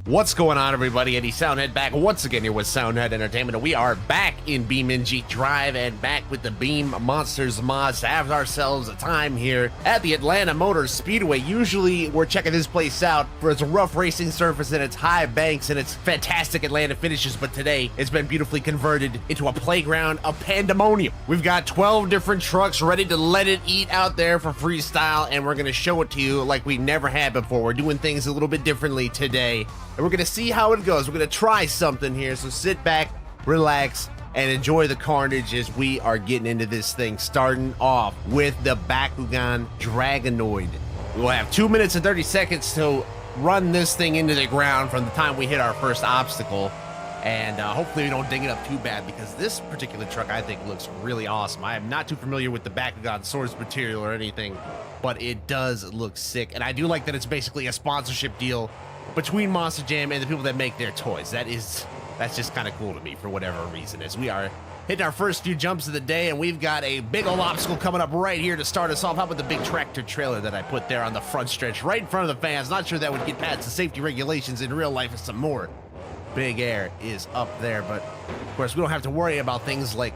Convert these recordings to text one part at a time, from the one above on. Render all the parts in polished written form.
What's going on, everybody? Eddie Soundhead back once again here with Soundhead Entertainment, and we are back in Beamng Drive and back with the Beam Monsters mods to have ourselves a time here at the Atlanta Motor Speedway. Usually we're checking this place out for its rough racing surface and its high banks and its fantastic Atlanta finishes, but today it's been beautifully converted into a playground of pandemonium. We've got 12 different trucks ready to let it eat out there for freestyle, and we're going to show it to you like we never had before. We're doing things a little bit differently today, and we're gonna see how it goes. We're gonna try something here, so sit back, relax, and enjoy the carnage as we are getting into this thing, starting off with the Beamng Dragonoid. We will have 2 minutes and 30 seconds to run this thing into the ground from the time we hit our first obstacle, and hopefully we don't ding it up too bad, because this particular truck I think looks really awesome. I am not too familiar with the Beamng source material or anything, but it does look sick, and I do like that it's basically a sponsorship deal between Monster Jam and the people that make their toys. That's just kind of cool to me for whatever reason, as we are hitting our first few jumps of the day, and we've got a big old obstacle coming up right here to start us off. How about the big tractor trailer that I put there on the front stretch right in front of the fans? Not sure that would get past the safety regulations in real life, and some more. Big Air is up there, but of course we don't have to worry about things like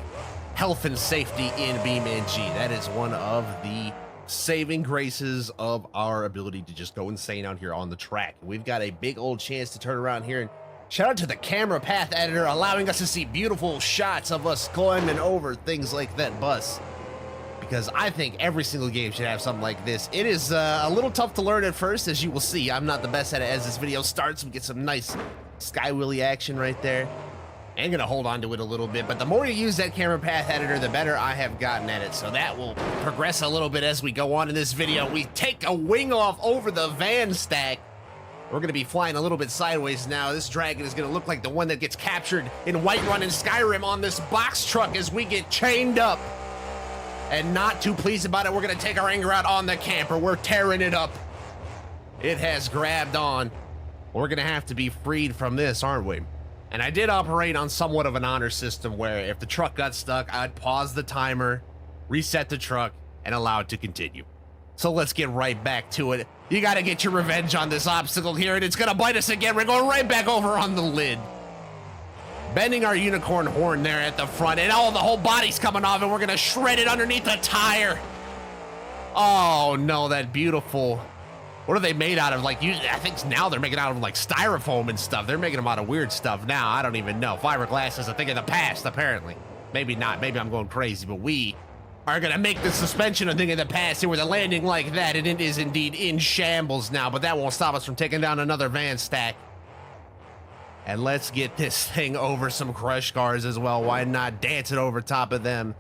health and safety in Beamng. That is one of the saving graces of our ability to just go insane out here on the track. We've got a big old chance to turn around here, and shout out to the camera path editor allowing us to see beautiful shots of us climbing over things like that bus, because I think every single game should have something like this. It is a little tough to learn at first, as you will see. I'm not the best at it. As this video starts, we get some nice sky wheelie action right there. I'm gonna hold on to it a little bit, but the more you use that camera path editor, the better I have gotten at it. So that will progress a little bit as we go on in this video. We take a wing off over the van stack. We're gonna be flying a little bit sideways now. This dragon is gonna look like the one that gets captured in Whiterun and Skyrim on this box truck as we get chained up. And not too pleased about it, we're gonna take our anger out on the camper. We're tearing it up. It has grabbed on. We're gonna have to be freed from this, aren't we? And I did operate on somewhat of an honor system where if the truck got stuck, I'd pause the timer, reset the truck, and allow it to continue. So let's get right back to it. You gotta get your revenge on this obstacle here, and it's gonna bite us again. We're going right back over on the lid. Bending our unicorn horn there at the front, and the whole body's coming off, and we're gonna shred it underneath the tire. Oh no, that beautiful... What are they made out of? Like, I think now they're making out of like styrofoam and stuff. They're making them out of weird stuff now. I don't even know. Fiberglass is a thing of the past, apparently. Maybe not. Maybe I'm going crazy, but we are going to make the suspension a thing of the past here with a landing like that, and it is indeed in shambles now, but that won't stop us from taking down another van stack. And let's get this thing over some crush cars as well. Why not dance it over top of them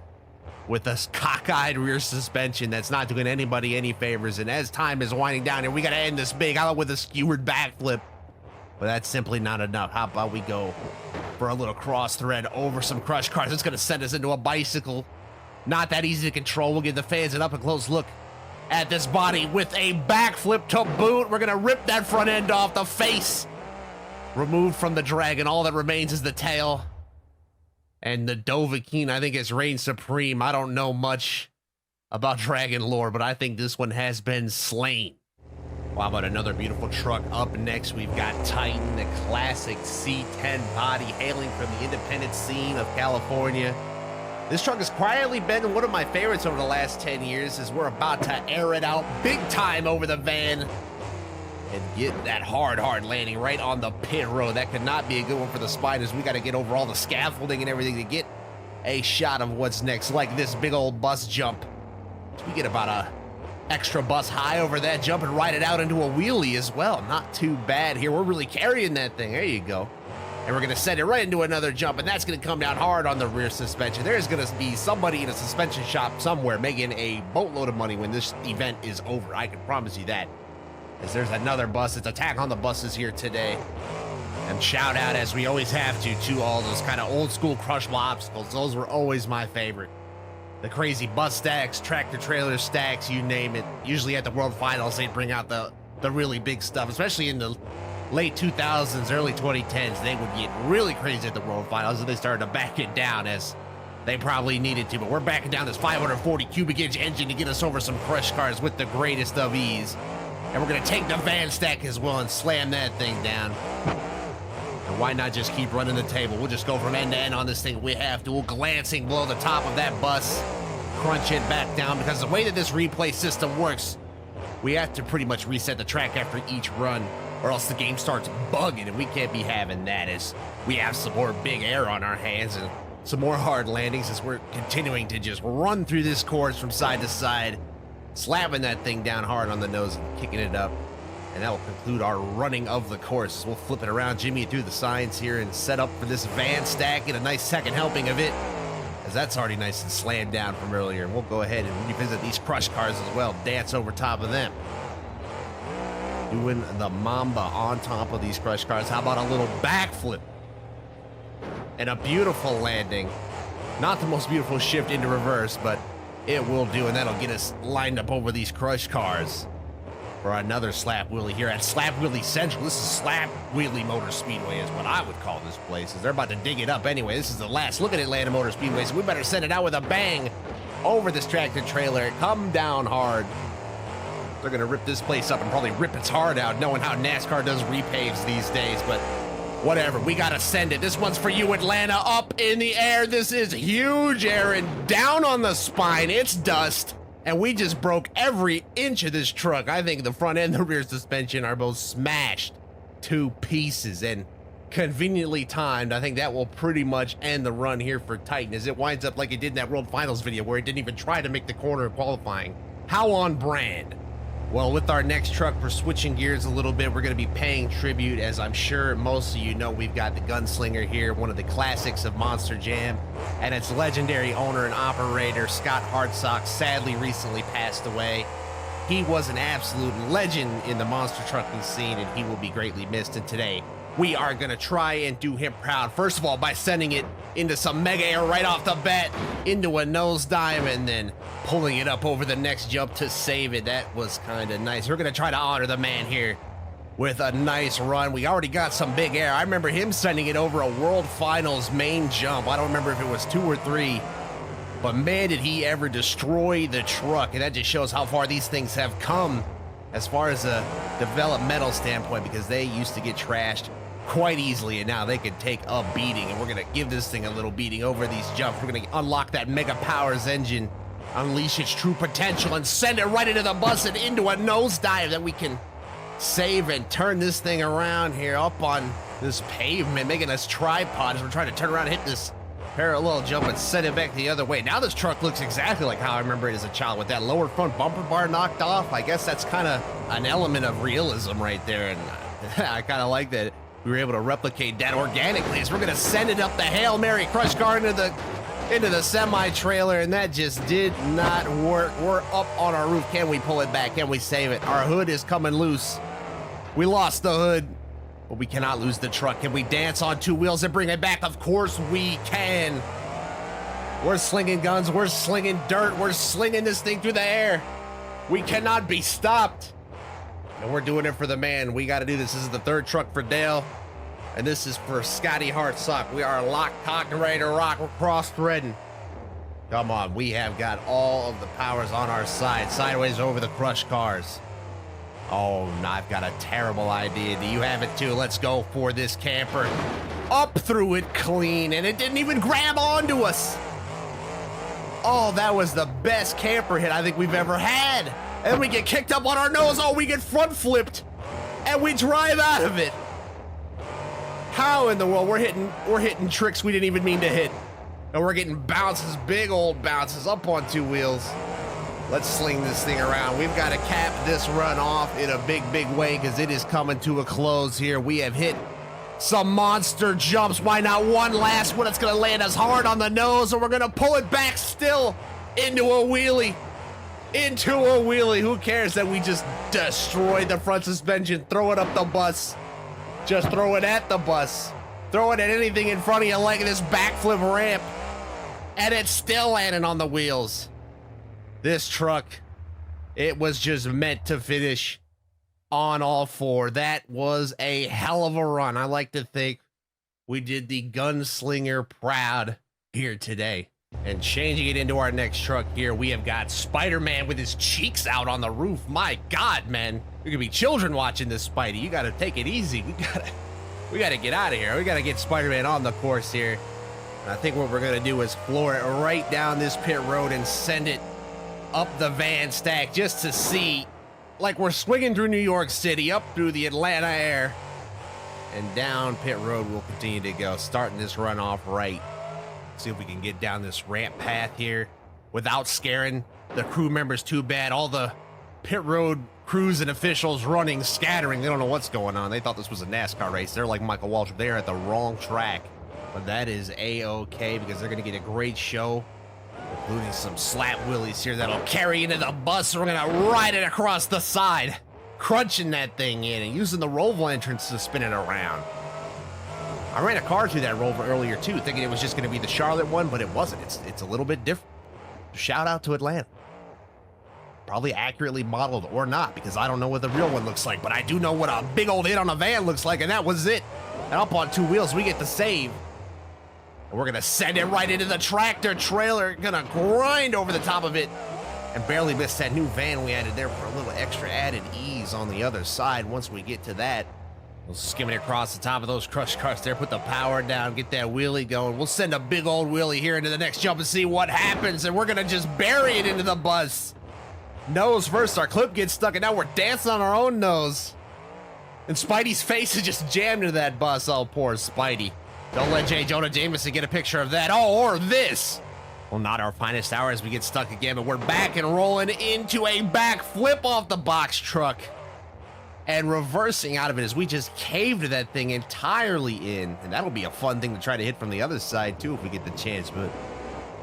with a cockeyed rear suspension that's not doing anybody any favors? And as time is winding down here, we got to end this big out with a skewered backflip, but that's simply not enough. How about we go for a little cross thread over some crush cars? It's going to send us into a bicycle. Not that easy to control. We'll give the fans an up and close look at this body with a backflip to boot. We're going to rip that front end off. The face removed from the dragon. All that remains is the tail. And the Dovahkiin, I think, has reigned supreme. I don't know much about dragon lore, but I think this one has been slain. Well, how about another beautiful truck up next? We've got Titan, the classic C10 body, hailing from the independent scene of California. This truck has quietly been one of my favorites over the last 10 years, as we're about to air it out big time over the van and get that hard landing right on the pit road. That could not be a good one for the spiders. We got to get over all the scaffolding and everything to get a shot of what's next, like this big old bus jump. So we get about a extra bus high over that jump and ride it out into a wheelie as well. Not too bad here. We're really carrying that thing. There you go. And we're going to send it right into another jump, and that's going to come down hard on the rear suspension. There's going to be somebody in a suspension shop somewhere making a boatload of money when this event is over. I can promise you that. As there's another bus. It's attack on the buses here today. And shout out, as we always have to all those kind of old school crushable obstacles. Those were always my favorite. The crazy bus stacks, tractor trailer stacks, you name it. Usually at the World Finals, they'd bring out the really big stuff, especially in the late 2000s, early 2010s. They would get really crazy at the World Finals, and they started to back it down as they probably needed to. But we're backing down this 540 cubic inch engine to get us over some crush cars with the greatest of ease. And we're gonna take the van stack as well and slam that thing down. And why not just keep running the table? We'll just go from end to end on this thing. We have to. We'll glancing below the top of that bus, crunch it back down, because the way that this replay system works, we have to pretty much reset the track after each run, or else the game starts bugging, and we can't be having that, as we have some more big air on our hands and some more hard landings as we're continuing to just run through this course from side to side, slapping that thing down hard on the nose and kicking it up. And that will conclude our running of the course. We'll flip it around, Jimmy, through the signs here and set up for this van stack, get a nice second helping of it, as that's already nice and slammed down from earlier. And we'll go ahead and revisit these crush cars as well, dance over top of them. Doing the Mamba on top of these crush cars. How about a little backflip? And a beautiful landing. Not the most beautiful shift into reverse, but it will do, and that'll get us lined up over these crush cars for another slap wheelie here at Slap Wheelie Central. This is Slap Wheelie Motor Speedway is what I would call this place, as they're about to dig it up anyway. This is the last look at Atlanta Motor Speedway, so we better send it out with a bang over this tractor trailer. Come down hard. They're gonna rip this place up and probably rip its heart out, knowing how NASCAR does repaves these days, but whatever, we gotta send it. This one's for you, Atlanta. Up in the air. This is huge, Aaron. Down on the spine. It's dust. And we just broke every inch of this truck. I think the front and the rear suspension are both smashed to pieces, and conveniently timed. I think that will pretty much end the run here for Titan, as it winds up like it did in that World Finals video where it didn't even try to make the corner of qualifying. How on brand? Well, with our next truck, we're switching gears a little bit. We're going to be paying tribute, as I'm sure most of you know, we've got the Gunslinger here, one of the classics of Monster Jam, and its legendary owner and operator, Scott Hartsock, sadly recently passed away. He was an absolute legend in the monster trucking scene, and he will be greatly missed. And today, we are going to try and do him proud. First of all, by sending it into some mega air right off the bat, into a nosedive, and then pulling it up over the next jump to save it. That was kind of nice. We're going to try to honor the man here with a nice run. We already got some big air. I remember him sending it over a World Finals main jump. I don't remember if it was 2 or 3, but man, did he ever destroy the truck. And that just shows how far these things have come as far as a developmental standpoint, because they used to get trashed quite easily, and now they can take a beating. And we're going to give this thing a little beating over these jumps. We're going to unlock that Mega Powers engine, unleash its true potential, and send it right into the bus and into a nosedive that we can save and turn this thing around here up on this pavement, making us tripods. We're trying to turn around and hit this parallel jump and send it back the other way. Now this truck looks exactly like how I remember it as a child, with that lower front bumper bar knocked off. I guess that's kind of an element of realism right there, and I kind of like that we were able to replicate that organically, as we're going to send it up the Hail Mary crush car into the semi-trailer, and that just did not work. We're up on our roof. Can we pull it back? Can we save it? Our hood is coming loose. We lost the hood, but we cannot lose the truck. Can we dance on 2 wheels and bring it back? Of course we can. We're slinging guns. We're slinging dirt. We're slinging this thing through the air. We cannot be stopped. And we're doing it for the man. We got to do this. This is the 3rd truck for Dale, and this is for Scotty Hartsock. We are locked, cocked, and ready to rock. We're cross-threading. Come on, we have got all of the powers on our side. Sideways over the crush cars. Oh, no, I've got a terrible idea. Do you have it too? Let's go for this camper. Up through it clean, and it didn't even grab onto us. Oh, that was the best camper hit I think we've ever had. And we get kicked up on our nose. Oh, we get front flipped, and we drive out of it. How in the world? We're hitting tricks we didn't even mean to hit. And we're getting bounces, big old bounces up on 2 wheels. Let's sling this thing around. We've got to cap this run off in a big, big way, because it is coming to a close here. We have hit some monster jumps. Why not one last one? It's going to land us hard on the nose, and we're going to pull it back still into a wheelie. Into a wheelie. Who cares that we just destroyed the front suspension? Throw it up the bus. Just throw it at the bus. Throw it at anything in front of you, like this backflip ramp. And it's still landing on the wheels. This truck, it was just meant to finish on all 4. That was a hell of a run. I like to think we did the Gunslinger proud here today. And changing it into our next truck here, we have got Spider-Man with his cheeks out on the roof. My God, man. There could be children watching this, Spidey. You gotta take it easy. We gotta get out of here. We gotta get Spider-Man on the course here. And I think what we're gonna do is floor it right down this pit road and send it up the van stack just to see, like we're swinging through New York City, up through the Atlanta air, and down pit road we'll continue to go, starting this run off right. See if we can get down this ramp path here without scaring the crew members too bad. All the pit road crews and officials running, scattering. They don't know what's going on. They thought this was a NASCAR race. They're like Michael Walsh. They're at the wrong track. But that is A-okay because they're going to get a great show, including some slap wheelies here that'll carry into the bus. So we're going to ride it across the side, crunching that thing in and using the Roval entrance to spin it around. I ran a car through that Rover earlier too, thinking it was just going to be the Charlotte one, but it wasn't. It's a little bit different. Shout out to Atlanta. Probably accurately modeled or not, because I don't know what the real one looks like, but I do know what a big old hit on a van looks like, and that was it. And up on two wheels, we get the save. And we're going to send it right into the tractor trailer. Going to grind over the top of it and barely miss that new van we added there for a little extra added ease on the other side. Once we get to that, we'll skim it across the top of those crushed cars there, put the power down, get that wheelie going. We'll send a big old wheelie here into the next jump and see what happens, and we're going to just bury it into the bus. Nose first, our clip gets stuck, and now we're dancing on our own nose. And Spidey's face is just jammed into that bus. Oh, poor Spidey. Don't let J. Jonah Jameson get a picture of that. Oh, or this. Well, not our finest hour as we get stuck again, but we're back and rolling into a back flip off the box truck. And reversing out of it as we just caved that thing entirely in. And that'll be a fun thing to try to hit from the other side, too, if we get the chance. But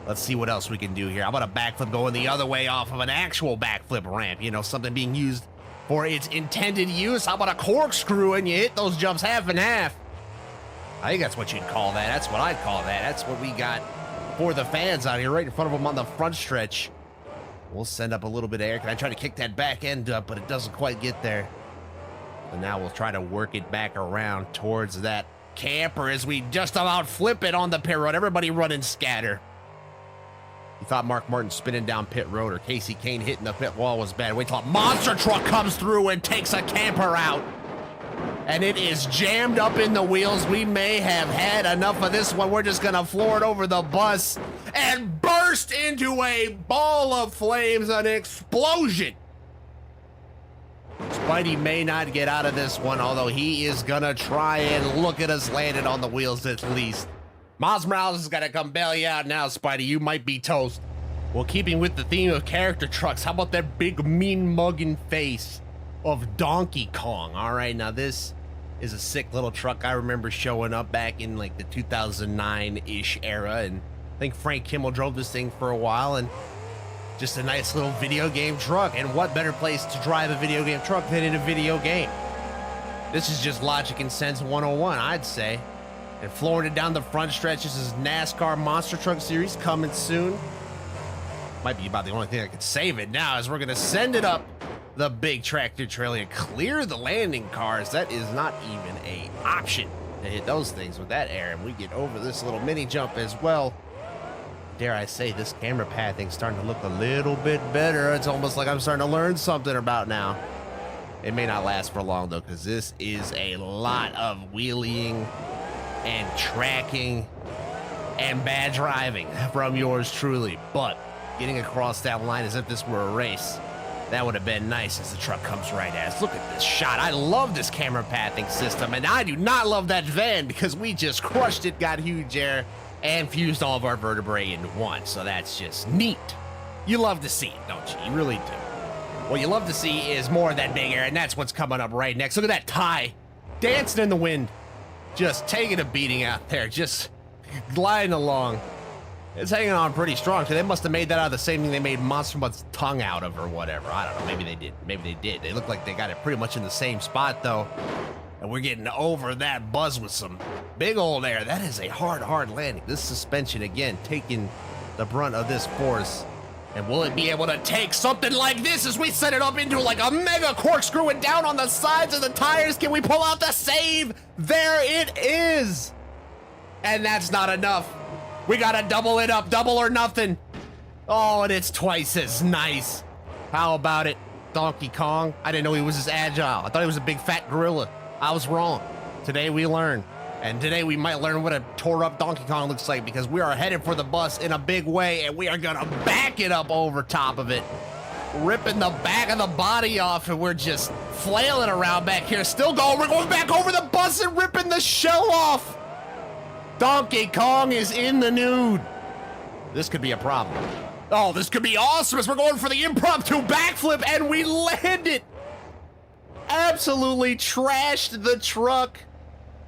let's see what else we can do here. How about a backflip going the other way off of an actual backflip ramp? You know, something being used for its intended use. How about a corkscrew and you hit those jumps half and half? I think that's what you'd call that. That's what I'd call that. That's what we got for the fans out here, right in front of them on the front stretch. We'll send up a little bit of air. Can I try to kick that back end up, but it doesn't quite get there. And now we'll try to work it back around towards that camper as we just about flip it on the pit road. Everybody running scatter. You thought Mark Martin spinning down pit road or Casey Kane hitting the pit wall was bad. Wait till a monster truck comes through and takes a camper out. And it is jammed up in the wheels. We may have had enough of this one. We're just going to floor it over the bus and burst into a ball of flames, an explosion. Spidey may not get out of this one, although he is going to try and look at us landed on the wheels at least. Miles Morales is going to come bail you out now, Spidey. You might be toast. Well, keeping with the theme of character trucks, how about that big mean mugging face of Donkey Kong? All right, now this is a sick little truck. I remember showing up back in like the 2009-ish era, and I think Frank Kimmel drove this thing for a while, and just a nice little video game truck. And what better place to drive a video game truck than in a video game? This is just logic and sense 101, I'd say. And flooring it down the front stretch. This is NASCAR Monster Truck Series coming soon. Might be about the only thing that could save it now, as we're going to send it up the big tractor trailer and clear the landing cars. That is not even an option to hit those things with that air. And we get over this little mini jump as well. Dare I say, this camera pathing's starting to look a little bit better. It's almost like I'm starting to learn something about now. It may not last for long, though, because this is a lot of wheeling and tracking and bad driving from yours truly. But getting across that line as if this were a race, that would have been nice as the truck comes right at us. Look at this shot. I love this camera pathing system, and I do not love that van because we just crushed it, got huge air, and fused all of our vertebrae into one. So that's just neat. You love to see it, don't you? You really do. What you love to see is more of that big air, and that's what's coming up right next. Look at that tie dancing in the wind, just taking a beating out there, just gliding along. It's hanging on pretty strong. So they must have made that out of the same thing they made Monster Mutt's tongue out of or whatever. I don't know. Maybe they did. Maybe they did. They look like they got it pretty much in the same spot, though. And we're getting over that buzz with some big old air. That is a hard landing. This suspension, again, taking the brunt of this force. And will it be able to take something like this as we set it up into like a mega corkscrew and down on the sides of the tires? Can we pull out the save? There it is. And that's not enough. We gotta double it up, double or nothing. Oh, and it's twice as nice. How about it? Donkey Kong. I didn't know he was as agile. I thought he was a big fat gorilla. I was wrong. Today we learn. And today we might learn what a tore up Donkey Kong looks like, because we are headed for the bus in a big way, and we are gonna back it up over top of it, ripping the back of the body off, and we're just flailing around back here, still going. We're going back over the bus and ripping the shell off. Donkey Kong is in the nude. This could be a problem. Oh, this could be awesome as we're going for the impromptu backflip, and we land it. Absolutely trashed the truck.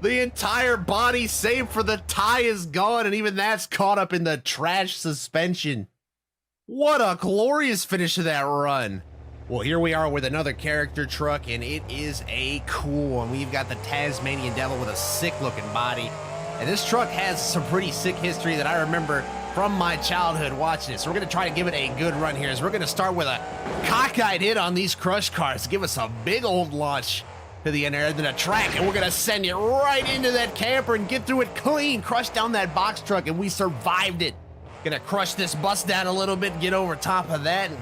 The entire body, save for the tie, is gone, and even that's caught up in the trash suspension. What a glorious finish to that run. Well, here we are with another character truck, and it is a cool one. We've got the Tasmanian Devil with a sick-looking body. And this truck has some pretty sick history that I remember from my childhood watching it. So we're going to try to give it a good run here. As we're going to start with a cockeyed hit on these crush cars to give us a big old launch to the end of the track, and we're gonna send it right into that camper and get through it clean, crush down that box truck, and we survived it. Gonna crush this bus down a little bit, get over top of that, and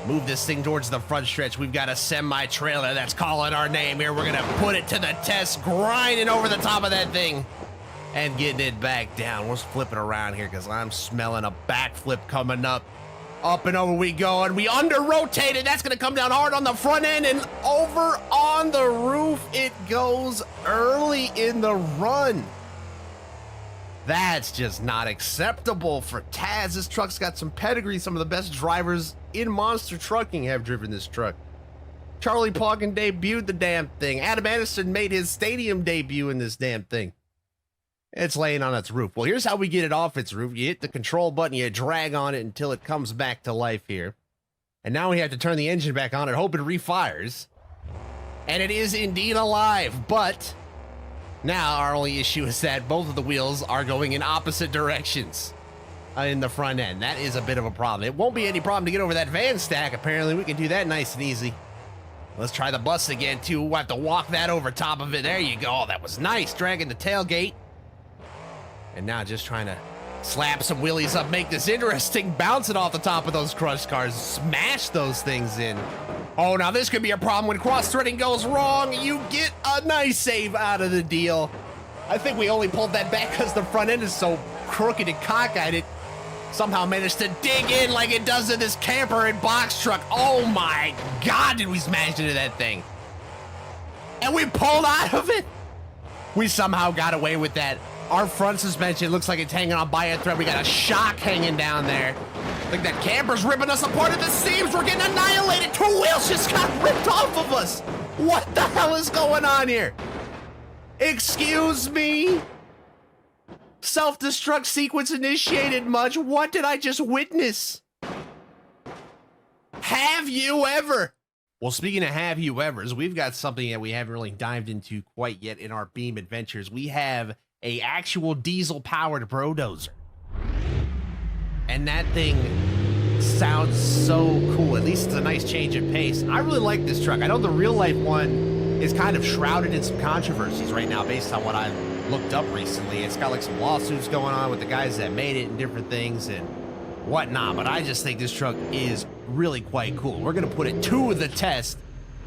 move this thing towards the front stretch. We've got a semi-trailer that's calling our name here. We're gonna put it to the test, grinding over the top of that thing and getting it back down. We're flipping around here because I'm smelling a backflip coming up. Up and over we go, and we under-rotated. That's gonna come down hard on the front end, and over on the roof it goes early in the run. That's just not acceptable for Taz. This truck's got some pedigree. Some of the best drivers in monster trucking have driven this truck. Charlie Pauken debuted the damn thing. Adam Anderson made his stadium debut in this damn thing. It's laying on its roof. Well, here's how we get it off its roof. You hit the control button, you drag on it until it comes back to life here. And now we have to turn the engine back on and hope it refires. And it is indeed alive, but now our only issue is that both of the wheels are going in opposite directions in the front end. That is a bit of a problem. It won't be any problem to get over that van stack. Apparently we can do that nice and easy. Let's try the bus again too. We'll have to walk that over top of it. There you go. Oh, that was nice, dragging the tailgate. And now just trying to slap some wheelies up, make this interesting, bounce it off the top of those crush cars, smash those things in. Oh, now this could be a problem when cross-threading goes wrong. You get a nice save out of the deal. I think we only pulled that back because the front end is so crooked and cockeyed. It somehow managed to dig in like it does in this camper and box truck. Oh my God, did we smash into that thing. And we pulled out of it. We somehow got away with that. Our front suspension looks like it's hanging on by a thread. We got a shock hanging down there. Like that camper's ripping us apart at the seams. We're getting annihilated. Two wheels just got ripped off of us. What the hell is going on here? Excuse me? Self-destruct sequence initiated much. What did I just witness? Have you ever? Well, speaking of have you evers, we've got something that we haven't really dived into quite yet in our Beam adventures. We have a actual diesel-powered brodozer. And that thing sounds so cool. At least it's a nice change of pace. I really like this truck. I know the real-life one is kind of shrouded in some controversies right now based on what I've looked up recently. It's got like some lawsuits going on with the guys that made it and different things and whatnot, but I just think this truck is really quite cool. We're gonna put it to the test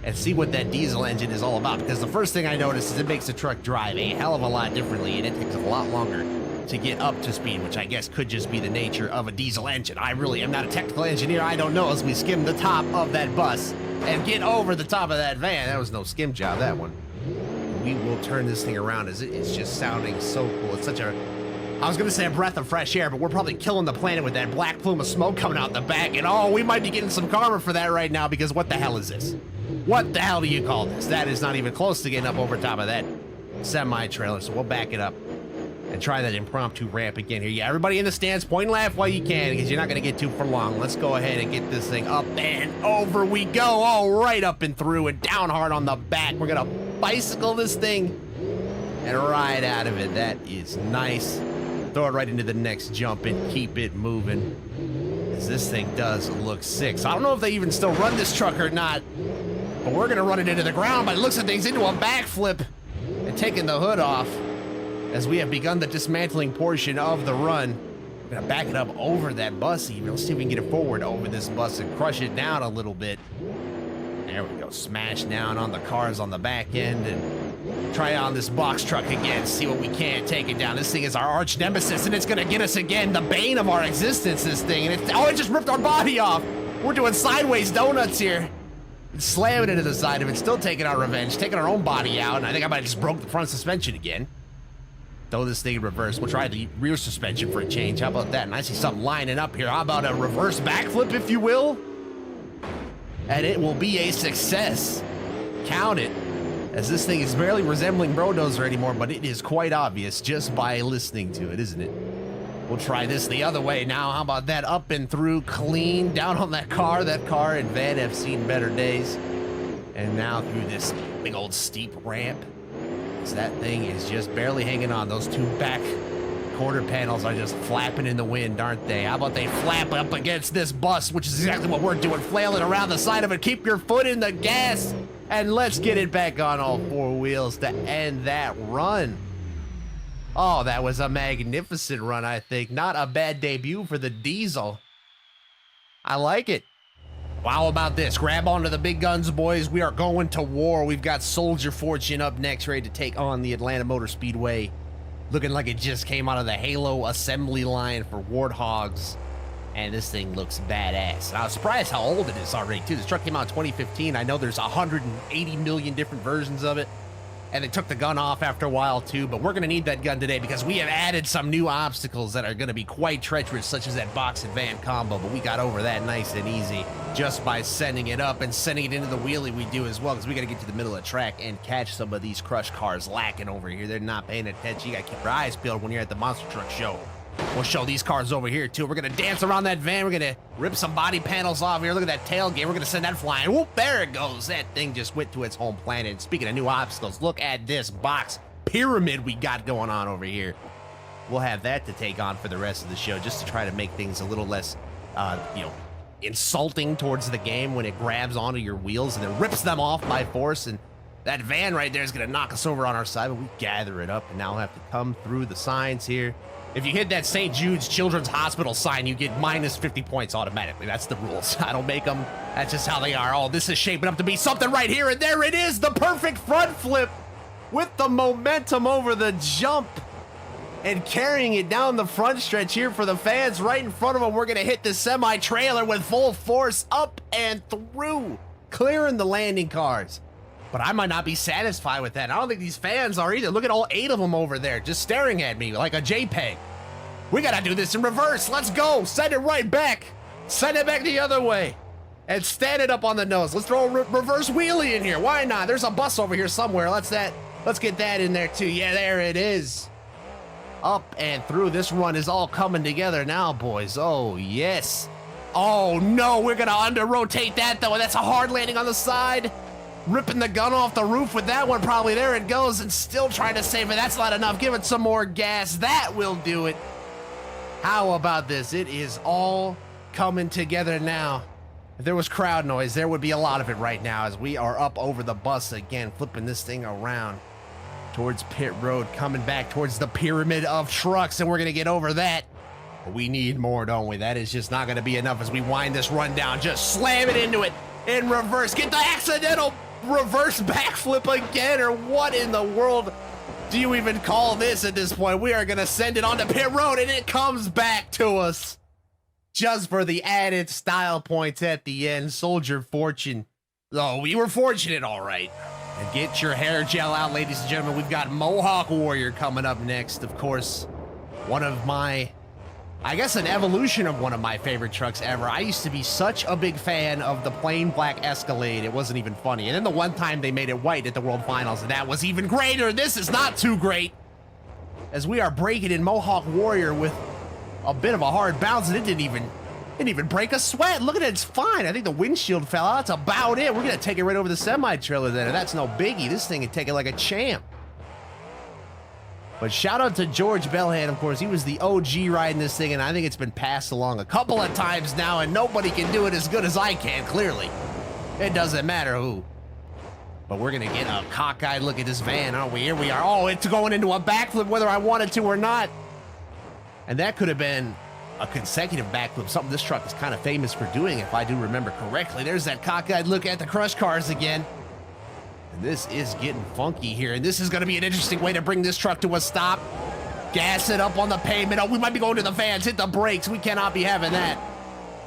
and see what that diesel engine is all about, because the first thing I noticed is it makes the truck drive a hell of a lot differently, and it takes a lot longer to get up to speed, which I guess could just be the nature of a diesel engine. I really am not a technical engineer. I don't know. As we skim the top of that bus and get over the top of that van, that was no skim job, that one. We will turn this thing around as it's just sounding so cool. It's such a, I was gonna say a breath of fresh air, but we're probably killing the planet with that black plume of smoke coming out the back, and oh, we might be getting some karma for that right now, because what the hell is this? What the hell do you call this? That is not even close to getting up over top of that semi-trailer, so we'll back it up and try that impromptu ramp again here. Yeah, everybody in the stands, point and laugh while you can, because you're not gonna get too for long. Let's go ahead and get this thing up and over we go. All right, up and through and down hard on the back. We're gonna bicycle this thing and ride out of it. That is nice. Throw it right into the next jump and keep it moving, as this thing does look sick. So I don't know if they even still run this truck or not, but we're gonna run it into the ground by the looks of things, into a backflip and taking the hood off as we have begun the dismantling portion of the run. We're gonna back it up over that bus even. Let's see if we can get it forward over this bus and crush it down a little bit. There we go. Smash down on the cars on the back end and try on this box truck again. See what we can. Take it down. This thing is our arch nemesis, and it's going to get us again. The bane of our existence, this thing. And it just ripped our body off. We're doing sideways donuts here. It's slamming into the side of it. Still taking our revenge. Taking our own body out. And I think I might have just broke the front suspension again. Throw this thing in reverse. We'll try the rear suspension for a change. How about that? And I see something lining up here. How about a reverse backflip, if you will? And it will be a success. Count it. As this thing is barely resembling Brodozer anymore, but it is quite obvious just by listening to it, isn't it? We'll try this the other way now. How about that? Up and through, clean, down on that car. That car and van have seen better days. And now through this big old steep ramp. That thing is just barely hanging on. Those two back quarter panels are just flapping in the wind, aren't they? How about they flap up against this bus, which is exactly what we're doing, flailing around the side of it. Keep your foot in the gas, and let's get it back on all four wheels to end that run. Oh, that was a magnificent run, I think. Not a bad debut for the Diesel. I like it. Wow, how about this? Grab onto the big guns, boys. We are going to war. We've got Soldier Fortune up next, ready to take on the Atlanta Motor Speedway. Looking like it just came out of the Halo assembly line for Warthogs. And this thing looks badass. And I was surprised how old it is already, too. This truck came out in 2015. I know there's 180 million different versions of it. And they took the gun off after a while, too. But we're going to need that gun today because we have added some new obstacles that are going to be quite treacherous, such as that box and van combo. But we got over that nice and easy just by sending it up and sending it into the wheelie we do as well, because we got to get to the middle of the track and catch some of these crush cars lacking over here. They're not paying attention. You got to keep your eyes peeled when you're at the Monster Truck Show. We'll show these cars over here, too. We're going to dance around that van. We're going to rip some body panels off here. Look at that tailgate. We're going to send that flying. Whoop, there it goes. That thing just went to its home planet. And speaking of new obstacles, look at this box pyramid we got going on over here. We'll have that to take on for the rest of the show, just to try to make things a little less, insulting towards the game when it grabs onto your wheels and then rips them off by force. And that van right there is going to knock us over on our side, but we gather it up, and now we'll have to come through the signs here. If you hit that St. Jude's Children's Hospital sign, you get minus 50 points automatically. That's the rules. I don't make them. That's just how they are. Oh, this is shaping up to be something right here, and there it is, the perfect front flip with the momentum over the jump and carrying it down the front stretch here for the fans right in front of them. We're going to hit the semi-trailer with full force up and through, clearing the landing cars. But I might not be satisfied with that. I don't think these fans are either. Look at all 8 of them over there just staring at me like a JPEG. We got to do this in reverse. Let's go. Send it right back. Send it back the other way. And stand it up on the nose. Let's throw a reverse wheelie in here. Why not? There's a bus over here somewhere. Let's get that in there too. Yeah, there it is. Up and through. This run is all coming together now, boys. Oh, yes. Oh, no. We're going to under-rotate that, though. That's a hard landing on the side. Ripping the gun off the roof with that one, probably. There it goes, and still trying to save it. That's not enough. Give it some more gas. That will do it. How about this? It is all coming together now. If there was crowd noise, there would be a lot of it right now as we are up over the bus again, flipping this thing around towards pit road, coming back towards the pyramid of trucks, and we're going to get over that. But we need more, don't we? That is just not going to be enough as we wind this run down. Just slam it into it in reverse. Get the accidental reverse backflip again, or what in the world do you even call this at this point? We are going to send it onto pit road, and it comes back to us just for the added style points at the end. Soldier Fortune. Oh, we were fortunate, all right. And get your hair gel out, ladies and gentlemen. We've got Mohawk Warrior coming up next. Of course, one of my, I guess an evolution of one of my favorite trucks ever. I used to be such a big fan of the plain black Escalade. It wasn't even funny. And then the one time they made it white at the World Finals, and that was even greater. This is not too great, as we are breaking in Mohawk Warrior with a bit of a hard bounce, and it didn't even break a sweat. Look at it, it's fine. I think the windshield fell out. That's about it. We're gonna take it right over the semi-trailer then, and that's no biggie. This thing can take it like a champ. But shout out to George Bellhand, of course. He was the OG riding this thing, and I think it's been passed along a couple of times now, and nobody can do it as good as I can, clearly. It doesn't matter who. But we're gonna get a cockeyed look at this van, aren't we? Here we are. Oh, it's going into a backflip whether I wanted to or not. And that could have been a consecutive backflip, something this truck is kind of famous for doing, if I do remember correctly. There's that cockeyed look at the crush cars again. And this is getting funky here, and this is going to be an interesting way to bring this truck to a stop. Gas it up on the pavement. Oh, we might be going to the fans. Hit the brakes. We cannot be having that.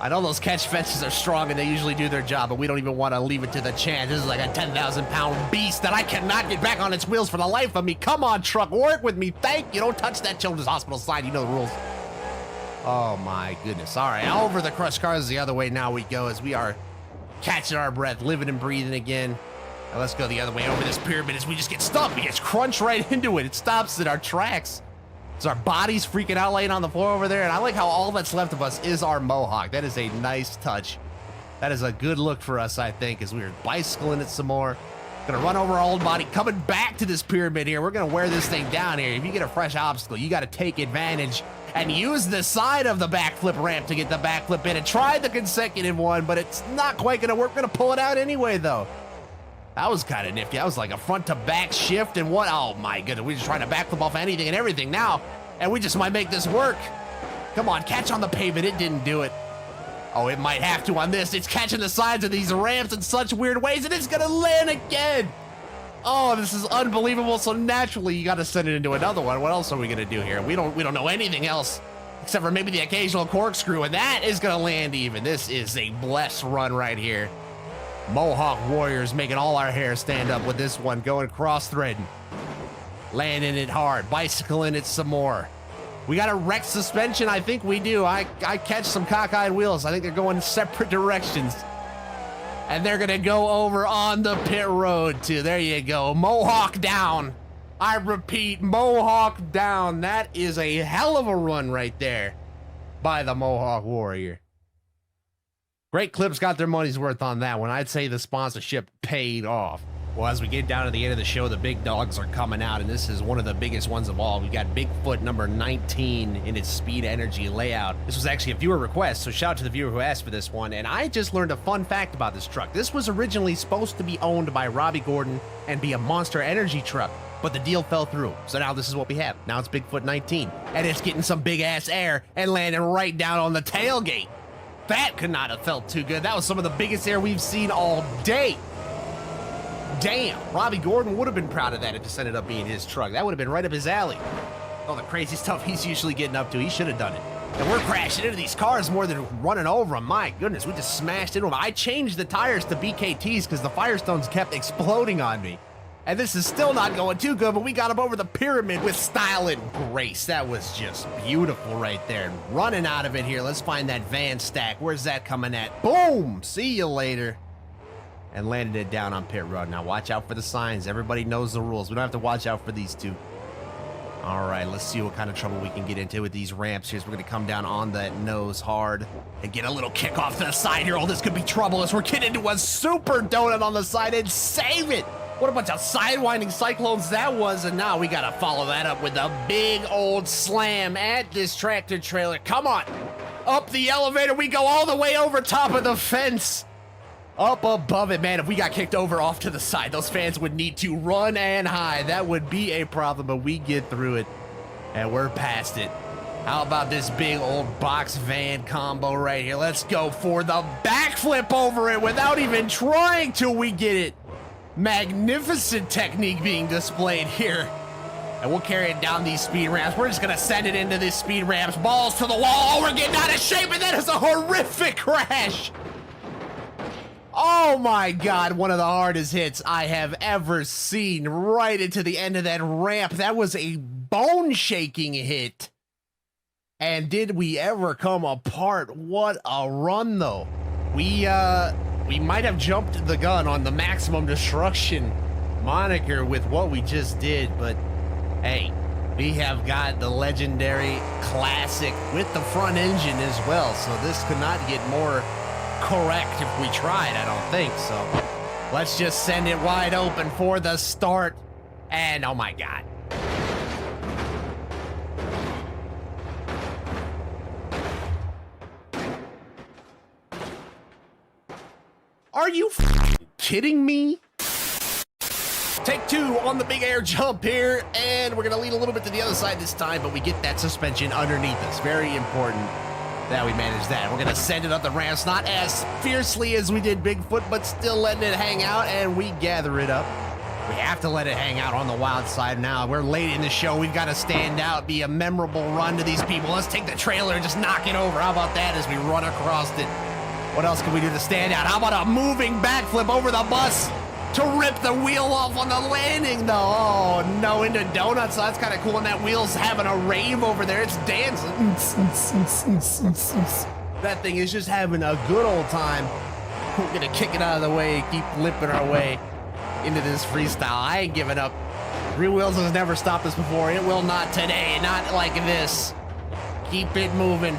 I know those catch fences are strong, and they usually do their job, but we don't even want to leave it to the chance. This is like a 10,000-pound beast that I cannot get back on its wheels for the life of me. Come on, truck. Work with me. Thank you. Don't touch that Children's Hospital sign. You know the rules. Oh, my goodness. All right, over the crush cars. The other way now we go as we are catching our breath, living and breathing again. Now let's go the other way over this pyramid as we just get stuck. We just crunch right into it. It stops at our tracks. So our body's freaking out laying on the floor over there. And I like how all that's left of us is our Mohawk. That is a nice touch. That is a good look for us, I think, as we're bicycling it some more. Gonna run over our old body, coming back to this pyramid here. We're gonna wear this thing down here. If you get a fresh obstacle, you gotta take advantage and use the side of the backflip ramp to get the backflip in. And try the consecutive one, but it's not quite gonna work. We're gonna pull it out anyway, though. That was kind of nifty. That was like a front to back shift and what? Oh my goodness, we're just trying to backflip off anything and everything now, and we just might make this work. Come on, catch on the pavement. It didn't do it. Oh, it might have to on this. It's catching the sides of these ramps in such weird ways, and it's gonna land again. Oh, this is unbelievable. So naturally, you got to send it into another one. What else are we gonna do here? We don't know anything else except for maybe the occasional corkscrew, and that is gonna land even. This is a blessed run right here. Mohawk Warriors making all our hair stand up with this one, going cross-threading. Landing it hard, bicycling it some more. We got a wrecked suspension? I think we do. I catch some cockeyed wheels. I think they're going separate directions. And they're gonna go over on the pit road too. There you go, Mohawk down. I repeat, Mohawk down. That is a hell of a run right there by the Mohawk Warrior. Great Clips got their money's worth on that one. I'd say the sponsorship paid off. Well, as we get down to the end of the show, the big dogs are coming out, and this is one of the biggest ones of all. We got Bigfoot number 19 in its speed energy layout. This was actually a viewer request, so shout out to the viewer who asked for this one. And I just learned a fun fact about this truck. This was originally supposed to be owned by Robbie Gordon and be a Monster Energy truck, but the deal fell through. So now this is what we have. Now it's Bigfoot 19, and it's getting some big ass air and landing right down on the tailgate. That could not have felt too good. That was some of the biggest air we've seen all day. Damn, Robbie Gordon would have been proud of that if this ended up being his truck. That would have been right up his alley. All the crazy stuff he's usually getting up to, he should have done it. And we're crashing into these cars more than running over them. My goodness, we just smashed into them. I changed the tires to BKTs because the Firestones kept exploding on me. And this is still not going too good, but we got him over the pyramid with style and grace. That was just beautiful right there. Running out of it here. Let's find that van stack. Where's that coming at? Boom! See you later. And landed it down on pit road. Now watch out for the signs. Everybody knows the rules. We don't have to watch out for these two. All right, let's see what kind of trouble we can get into with these ramps here. So we're going to come down on that nose hard and get a little kick off to the side here. Oh, this could be trouble as we're getting into a super donut on the side and save it. What a bunch of sidewinding cyclones that was, and now we gotta follow that up with a big old slam at this tractor trailer. Come on, up the elevator we go all the way over top of the fence. Up above it, man, if we got kicked over off to the side, those fans would need to run and hide. That would be a problem, but we get through it, and we're past it. How about this big old box van combo right here? Let's go for the backflip over it without even trying till we get it. Magnificent technique being displayed here. And we'll carry it down these speed ramps. We're just gonna send it into these speed ramps. Balls to the wall. Oh, we're getting out of shape, and that is a horrific crash. Oh my God, one of the hardest hits I have ever seen right into the end of that ramp. That was a bone-shaking hit. And did we ever come apart? What a run, though. We might have jumped the gun on the maximum destruction moniker with what we just did, but hey, we have got the legendary classic with the front engine as well, so this could not get more correct if we tried, I don't think. So let's just send it wide open for the start, and oh my God. Are you kidding me? Take two on the big air jump here, and we're gonna lean a little bit to the other side this time, but we get that suspension underneath us. Very important. That we managed that. We're gonna send it up the ramps, not as fiercely as we did Bigfoot, but still letting it hang out, and we gather it up. We have to let it hang out on the wild side now. We're late in the show. We've got to stand out, be a memorable run to these people. Let's take the trailer and just knock it over. How about that as we run across it? What else can we do to stand out? How about a moving backflip over the bus to rip the wheel off on the landing, though? Oh, no, into donuts. So that's kind of cool. And that wheel's having a rave over there. It's dancing. That thing is just having a good old time. We're going to kick it out of the way, keep limping our way into this freestyle. I ain't giving up. Three Wheels has never stopped us before. It will not today. Not like this. Keep it moving.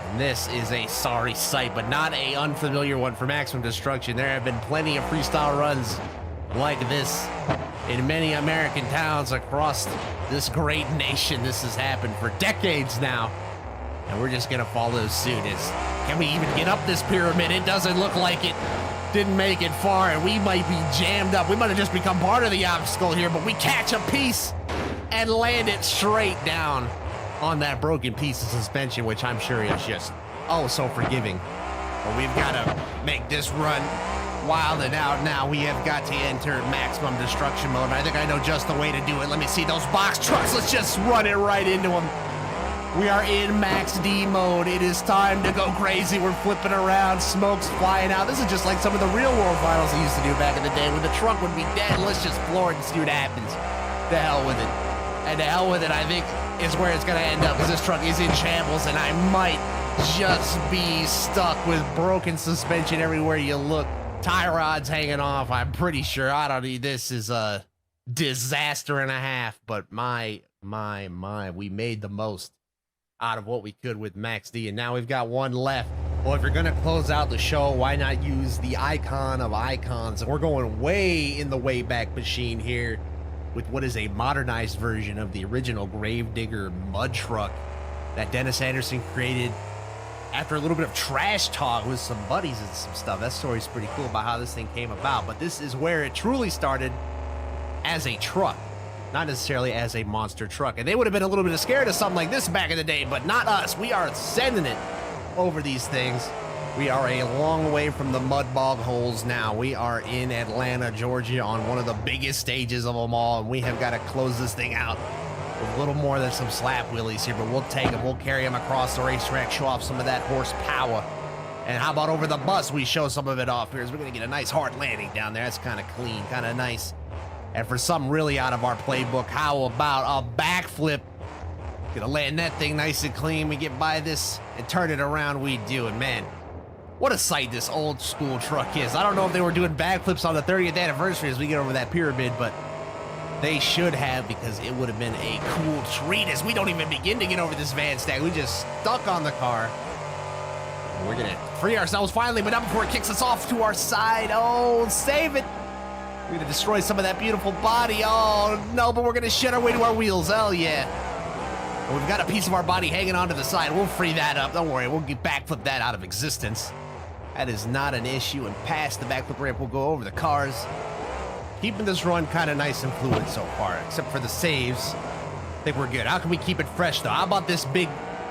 And this is a sorry sight, but not a unfamiliar one for Maximum Destruction. There have been plenty of freestyle runs like this in many American towns across this great nation. This has happened for decades now, and we're just gonna follow suit. Can we even get up this pyramid? It doesn't look like it. Didn't make it far, and we might be jammed up. We might have just become part of the obstacle here, but we catch a piece and land it straight down on that broken piece of suspension, which I'm sure is just oh so forgiving. But we've got to make this run wild and out now. We have got to enter maximum destruction mode, and I think I know just the way to do it. Let me see those box trucks. Let's just run it right into them. We are in max D mode. It is time to go crazy. We're flipping around, smoke's flying out. This is just like some of the real world finals they used to do back in the day when the truck would be dead. Let's just floor it and see what happens. The hell with it. And the hell with it, I think, is where it's gonna end up, because this truck is in shambles, and I might just be stuck with broken suspension everywhere you look. Tie rods hanging off, I'm pretty sure. I don't need this. Is a disaster and a half, but my, we made the most out of what we could with Max D, and now we've got one left. Well, if you're gonna close out the show, why not use the icon of icons? And we're going way in the Wayback Machine here with what is a modernized version of the original Gravedigger mud truck that Dennis Anderson created after a little bit of trash talk with some buddies and some stuff. That story's pretty cool about how this thing came about, but this is where it truly started as a truck, not necessarily as a monster truck. And they would have been a little bit scared of something like this back in the day, but not us. We are sending it over these things. We are a long way from the mud bog holes now. We are in Atlanta, Georgia, on one of the biggest stages of them all, and we have got to close this thing out with a little more than some slap wheelies here, but we'll take them. We'll carry them across the racetrack, show off some of that horsepower. And how about over the bus, we show some of it off here, as we're going to get a nice hard landing down there. That's kind of clean, kind of nice. And for something really out of our playbook, how about a backflip? Gonna land that thing nice and clean. We get by this and turn it around. We do. And man, what a sight this old school truck is. I don't know if they were doing backflips on the 30th anniversary as we get over that pyramid, but they should have, because it would have been a cool treat as we don't even begin to get over this van stack. We just stuck on the car. And we're gonna free ourselves finally, but not before it kicks us off to our side. Oh, save it. We're gonna destroy some of that beautiful body. Oh no, but we're gonna shed our way to our wheels. Hell yeah. Well, we've got a piece of our body hanging onto the side. We'll free that up. Don't worry, we'll get backflip that out of existence. That is not an issue. And past the backflip ramp, we'll go over the cars. Keeping this run kind of nice and fluid so far, except for the saves. I think we're good. How can we keep it fresh though? How about this big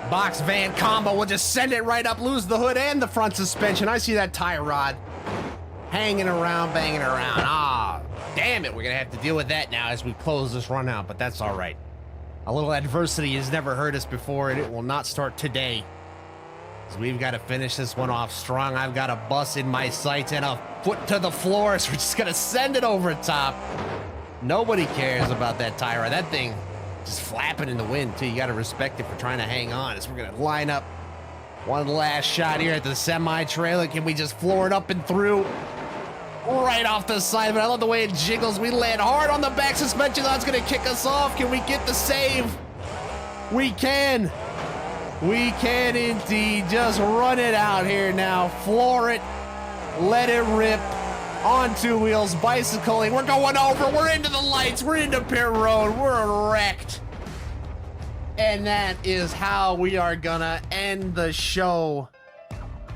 box van combo? We'll just send it right up, lose the hood and the front suspension. I see that tie rod hanging around, banging around. Ah, damn it. We're going to have to deal with that now as we close this run out, but that's all right. A little adversity has never hurt us before, and it will not start today. So we've got to finish this one off strong. I've got a bus in my sights and a foot to the floor, so we're just going to send it over top. Nobody cares about that tie rod. That thing just flapping in the wind, too. You got to respect it for trying to hang on. As we're going to line up one last shot here at the semi-trailer. Can we just floor it up and through? Right off the side, but I love the way it jiggles. We land hard on the back suspension. That's going to kick us off. Can we get the save? We can. We can indeed. Just run it out here now. Floor it. Let it rip. On two wheels, bicycling. We're going over. We're into the lights. We're into pit road. We're wrecked. And that is how we are going to end the show,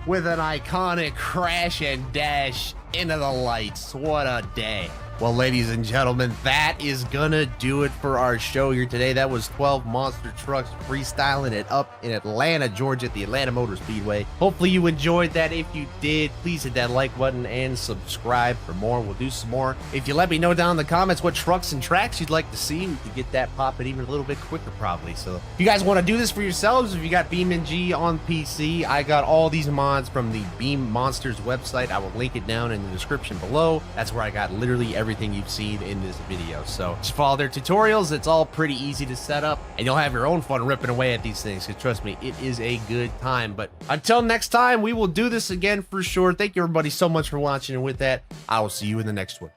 with an iconic crash and dash into the lights. What a day. Well, ladies and gentlemen, that is gonna do it for our show here today. That was 12 monster trucks freestyling it up in Atlanta, Georgia at the Atlanta Motor Speedway. Hopefully you enjoyed that. If you did, please hit that like button and subscribe for more. We'll do some more. If you let me know down in the comments what trucks and tracks you'd like to see, we could get that popping even a little bit quicker probably. So if you guys want to do this for yourselves, if you got Beamng on PC, I got all these mods from the Beam Monsters website. I will link it down in the description below. That's where I got literally everything you've seen in this video. So just follow their tutorials. It's all pretty easy to set up, and you'll have your own fun ripping away at these things, because trust me, it is a good time. But until next time, we will do this again for sure. Thank you everybody so much for watching, and with that, I will see you in the next one.